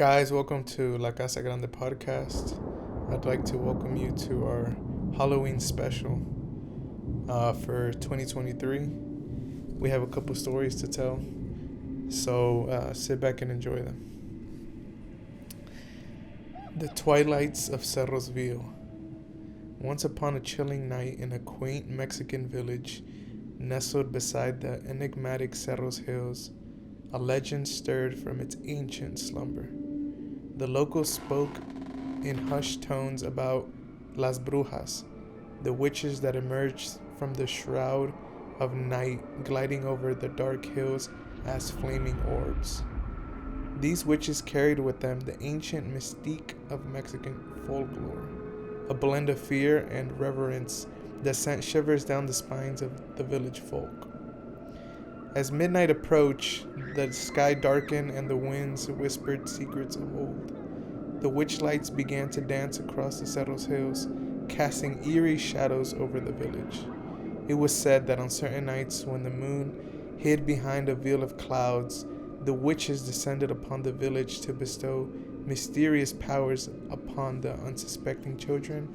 Guys, welcome to La Casa Grande podcast. I'd like to welcome you to our Halloween special for 2023. We have a couple stories to tell, so sit back and enjoy them. The Twilights of Cerros Vil. Once upon a chilling night in a quaint Mexican village nestled beside the enigmatic Cerros Hills, a legend stirred from its ancient slumber. The locals spoke in hushed tones about Las Brujas, the witches that emerged from the shroud of night gliding over the dark hills as flaming orbs. These witches carried with them the ancient mystique of Mexican folklore, a blend of fear and reverence that sent shivers down the spines of the village folk. As midnight approached, the sky darkened and the winds whispered secrets of old. The witch lights began to dance across the Cerros Hills, casting eerie shadows over the village. It was said that on certain nights when the moon hid behind a veil of clouds, the witches descended upon the village to bestow mysterious powers upon the unsuspecting children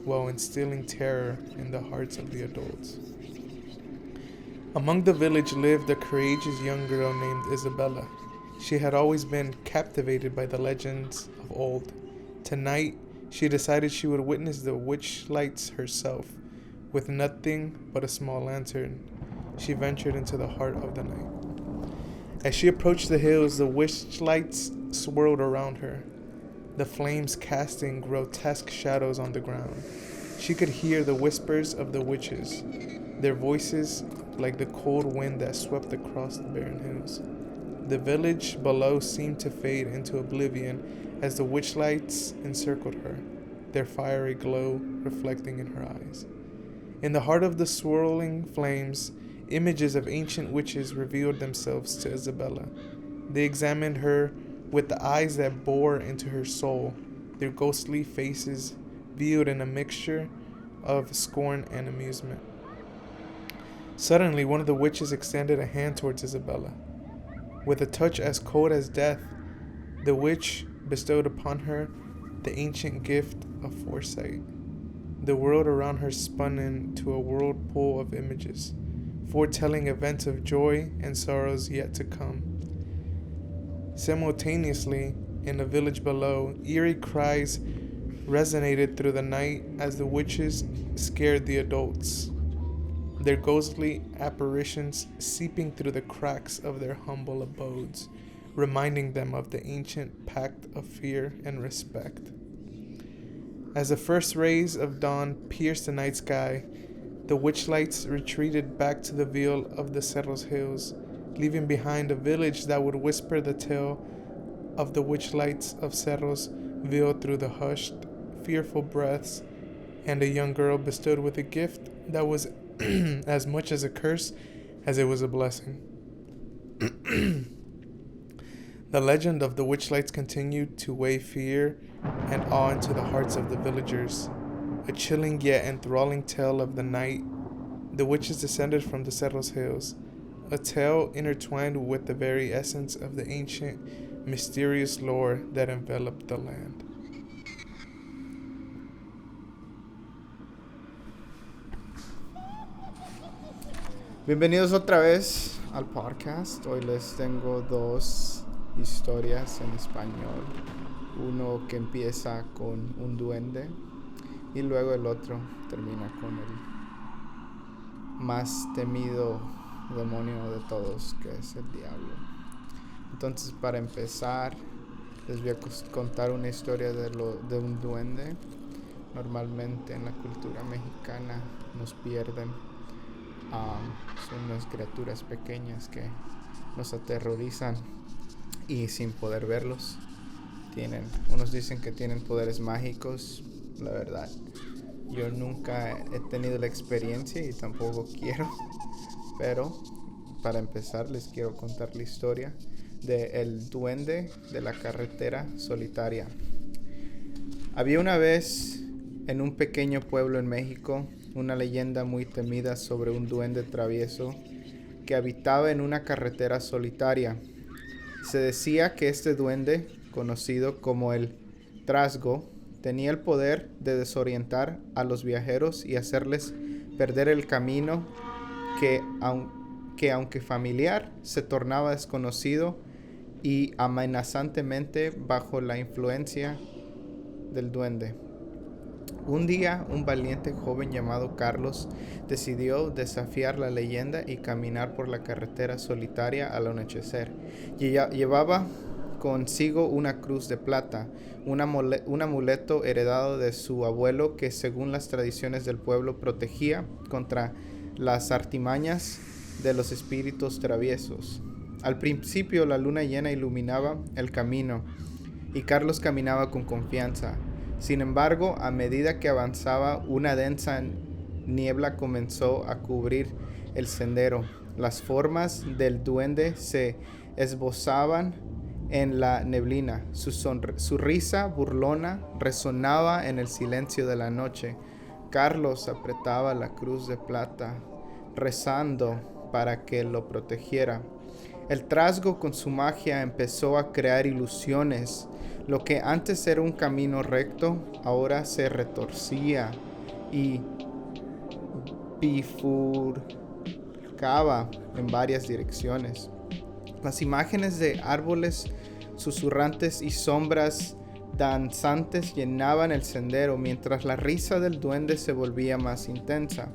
while instilling terror in the hearts of the adults. Among the village lived a courageous young girl named Isabella. She had always been captivated by the legends of old. Tonight, she decided she would witness the witch lights herself. With nothing but a small lantern, she ventured into the heart of the night. As she approached the hills, the witch lights swirled around her, the flames casting grotesque shadows on the ground. She could hear the whispers of the witches, their voices like the cold wind that swept across the barren hills. The village below seemed to fade into oblivion as the witch lights encircled her, their fiery glow reflecting in her eyes. In the heart of the swirling flames, images of ancient witches revealed themselves to Isabella. They examined her with the eyes that bore into her soul, their ghostly faces viewed in a mixture of scorn and amusement. Suddenly, one of the witches extended a hand towards Isabella. With a touch as cold as death, the witch bestowed upon her the ancient gift of foresight. The world around her spun into a whirlpool of images, foretelling events of joy and sorrows yet to come. Simultaneously, in the village below, eerie cries resonated through the night as the witches scared the adults, their ghostly apparitions seeping through the cracks of their humble abodes, reminding them of the ancient pact of fear and respect. As the first rays of dawn pierced the night sky, the witch lights retreated back to the veil of the Cerros Hills, leaving behind a village that would whisper the tale of the witch lights of Cerros Vil through the hushed, fearful breaths, and a young girl bestowed with a gift that was as much as a curse as it was a blessing. The legend of the witch lights continued to weigh fear and awe into the hearts of the villagers. A chilling yet enthralling tale of the night the witches descended from the Cerros Hills, a tale intertwined with the very essence of the ancient, mysterious lore that enveloped the land. Bienvenidos otra vez al podcast. Hoy les tengo dos historias en español. Uno que empieza con un duende y luego el otro termina con el más temido demonio de todos, que es el diablo. Entonces, para empezar, les voy a contar una historia de un duende. Normalmente en la cultura mexicana nos pierden. Son unas criaturas pequeñas que nos aterrorizan y sin poder verlos. Unos dicen que tienen poderes mágicos. La verdad, yo nunca he tenido la experiencia y tampoco quiero. Pero para empezar les quiero contar la historia del duende de la carretera solitaria. Había una vez en un pequeño pueblo en México una leyenda muy temida sobre un duende travieso que habitaba en una carretera solitaria. Se decía que este duende conocido como el trasgo, tenía el poder de desorientar a los viajeros y hacerles perder el camino que aunque familiar, se tornaba desconocido y amenazantemente bajo la influencia del duende. Un día, un valiente joven llamado Carlos decidió desafiar la leyenda y caminar por la carretera solitaria al anochecer. Llevaba consigo una cruz de plata, un amuleto heredado de su abuelo que, según las tradiciones del pueblo, protegía contra las artimañas de los espíritus traviesos. Al principio, la luna llena iluminaba el camino y Carlos caminaba con confianza. Sin embargo, a medida que avanzaba, una densa niebla comenzó a cubrir el sendero. Las formas del duende se esbozaban en la neblina. Su risa burlona resonaba en el silencio de la noche. Carlos apretaba la cruz de plata, rezando para que lo protegiera. El trasgo con su magia empezó a crear ilusiones. Lo que antes era un camino recto, ahora se retorcía y bifurcaba en varias direcciones. Las imágenes de árboles susurrantes y sombras danzantes llenaban el sendero, mientras la risa del duende se volvía más intensa.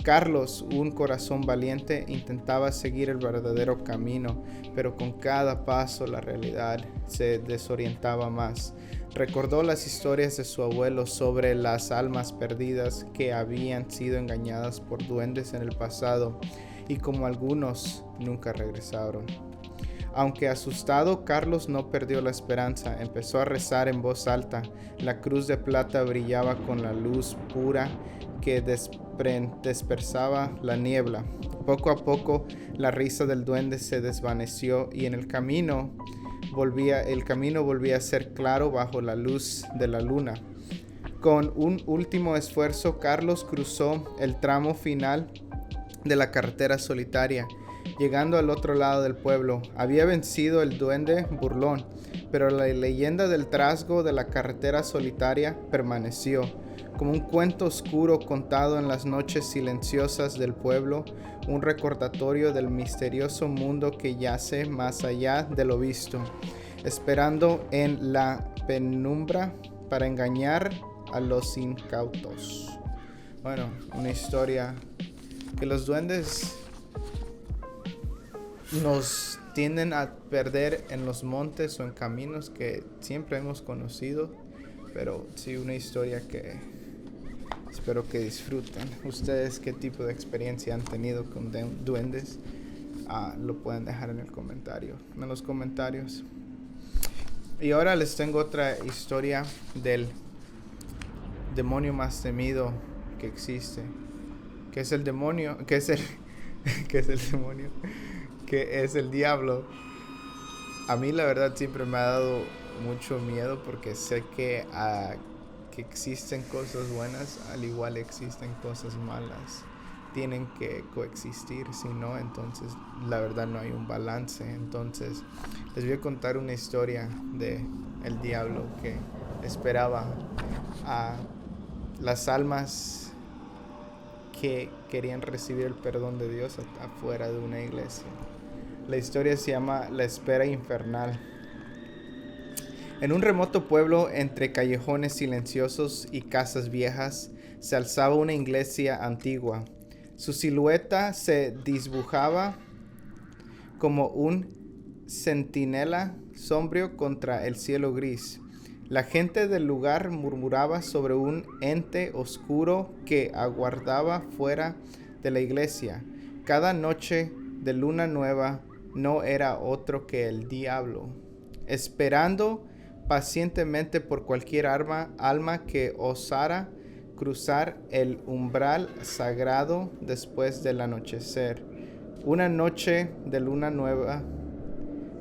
Carlos, un corazón valiente, intentaba seguir el verdadero camino, pero con cada paso la realidad se desorientaba más. Recordó las historias de su abuelo sobre las almas perdidas que habían sido engañadas por duendes en el pasado y como algunos nunca regresaron. Aunque asustado, Carlos no perdió la esperanza. Empezó a rezar en voz alta. La cruz de plata brillaba con la luz pura que dispersaba la niebla. Poco a poco, la risa del duende se desvaneció y el camino volvía a ser claro bajo la luz de la luna. Con un último esfuerzo, Carlos cruzó el tramo final de la carretera solitaria. Llegando al otro lado del pueblo, había vencido el duende burlón, pero la leyenda del trasgo de la carretera solitaria permaneció, como un cuento oscuro contado en las noches silenciosas del pueblo, un recordatorio del misterioso mundo que yace más allá de lo visto, esperando en la penumbra para engañar a los incautos. Bueno, una historia que los duendes nos tienden a perder en los montes o en caminos que siempre hemos conocido, pero sí una historia que espero que disfruten. ¿Ustedes qué tipo de experiencia han tenido con duendes? Lo pueden dejar en los comentarios. Y ahora les tengo otra historia del demonio más temido que existe. ¿Qué es el demonio? ¿Qué es el demonio? Que es el diablo. A mí la verdad siempre me ha dado mucho miedo porque sé que existen cosas buenas, al igual existen cosas malas. Tienen que coexistir, si no, entonces la verdad no hay un balance. Entonces les voy a contar una historia de el diablo que esperaba a las almas que querían recibir el perdón de Dios afuera de una iglesia. La historia se llama La Espera Infernal. En un remoto pueblo, entre callejones silenciosos y casas viejas, se alzaba una iglesia antigua. Su silueta se dibujaba como un centinela sombrío contra el cielo gris. La gente del lugar murmuraba sobre un ente oscuro que aguardaba fuera de la iglesia. Cada noche de luna nueva no era otro que el diablo, esperando pacientemente por cualquier alma que osara cruzar el umbral sagrado después del anochecer. Una noche de luna nueva,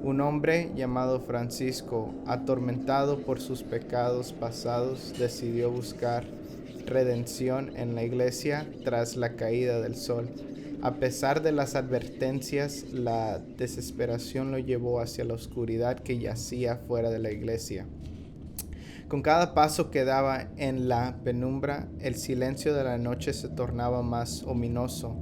un hombre llamado Francisco, atormentado por sus pecados pasados, decidió buscar redención en la iglesia tras la caída del sol. A pesar de las advertencias, la desesperación lo llevó hacia la oscuridad que yacía fuera de la iglesia. Con cada paso que daba en la penumbra, el silencio de la noche se tornaba más ominoso.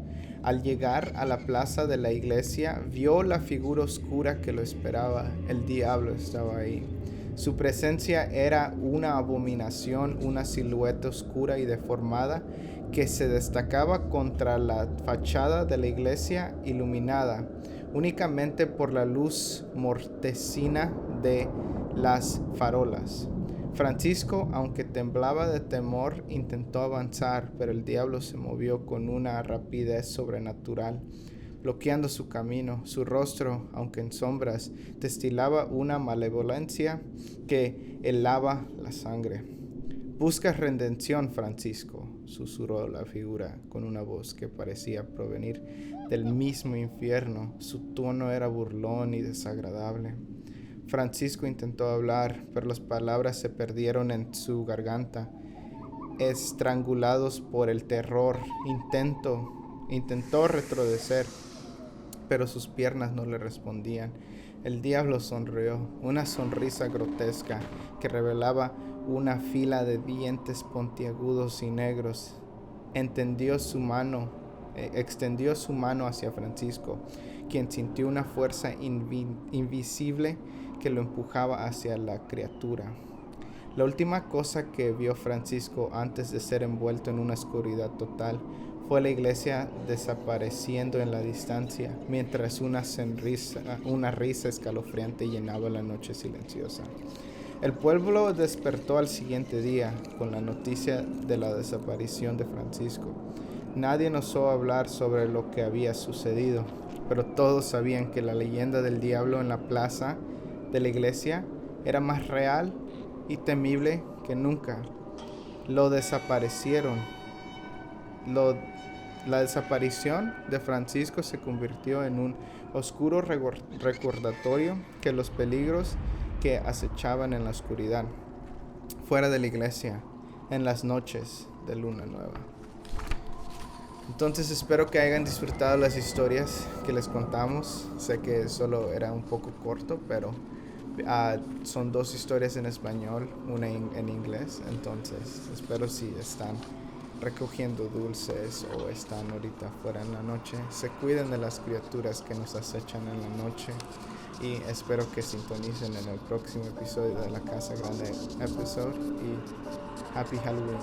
Al llegar a la plaza de la iglesia, vio la figura oscura que lo esperaba. El diablo estaba ahí. Su presencia era una abominación, una silueta oscura y deformada que se destacaba contra la fachada de la iglesia iluminada únicamente por la luz mortecina de las farolas. Francisco, aunque temblaba de temor, intentó avanzar, pero el diablo se movió con una rapidez sobrenatural, bloqueando su camino. Su rostro, aunque en sombras, destilaba una malevolencia que helaba la sangre. «Buscas redención, Francisco», susurró la figura con una voz que parecía provenir del mismo infierno. Su tono era burlón y desagradable. Francisco intentó hablar, pero las palabras se perdieron en su garganta. Estrangulados por el terror, intentó retroceder, pero sus piernas no le respondían. El diablo sonrió, una sonrisa grotesca que revelaba una fila de dientes puntiagudos y negros. Extendió su mano hacia Francisco, quien sintió una fuerza invisible que lo empujaba hacia la criatura. La última cosa que vio Francisco antes de ser envuelto en una oscuridad total fue la iglesia desapareciendo en la distancia, mientras una risa escalofriante llenaba la noche silenciosa. El pueblo despertó al siguiente día con la noticia de la desaparición de Francisco. Nadie osó hablar sobre lo que había sucedido, pero todos sabían que la leyenda del diablo en la plaza de la iglesia era más real y temible que nunca. La desaparición de Francisco se convirtió en un oscuro recordatorio de los peligros que acechaban en la oscuridad, fuera de la iglesia, en las noches de luna nueva. Entonces espero que hayan disfrutado las historias que les contamos. Sé que solo era un poco corto, pero son 2 historias en español, una en inglés. Entonces espero si están recogiendo dulces o están ahorita fuera en la noche, se cuiden de las criaturas que nos acechan en la noche, y espero que sintonicen en el próximo episodio de La Casa Grande episode, y Happy Halloween.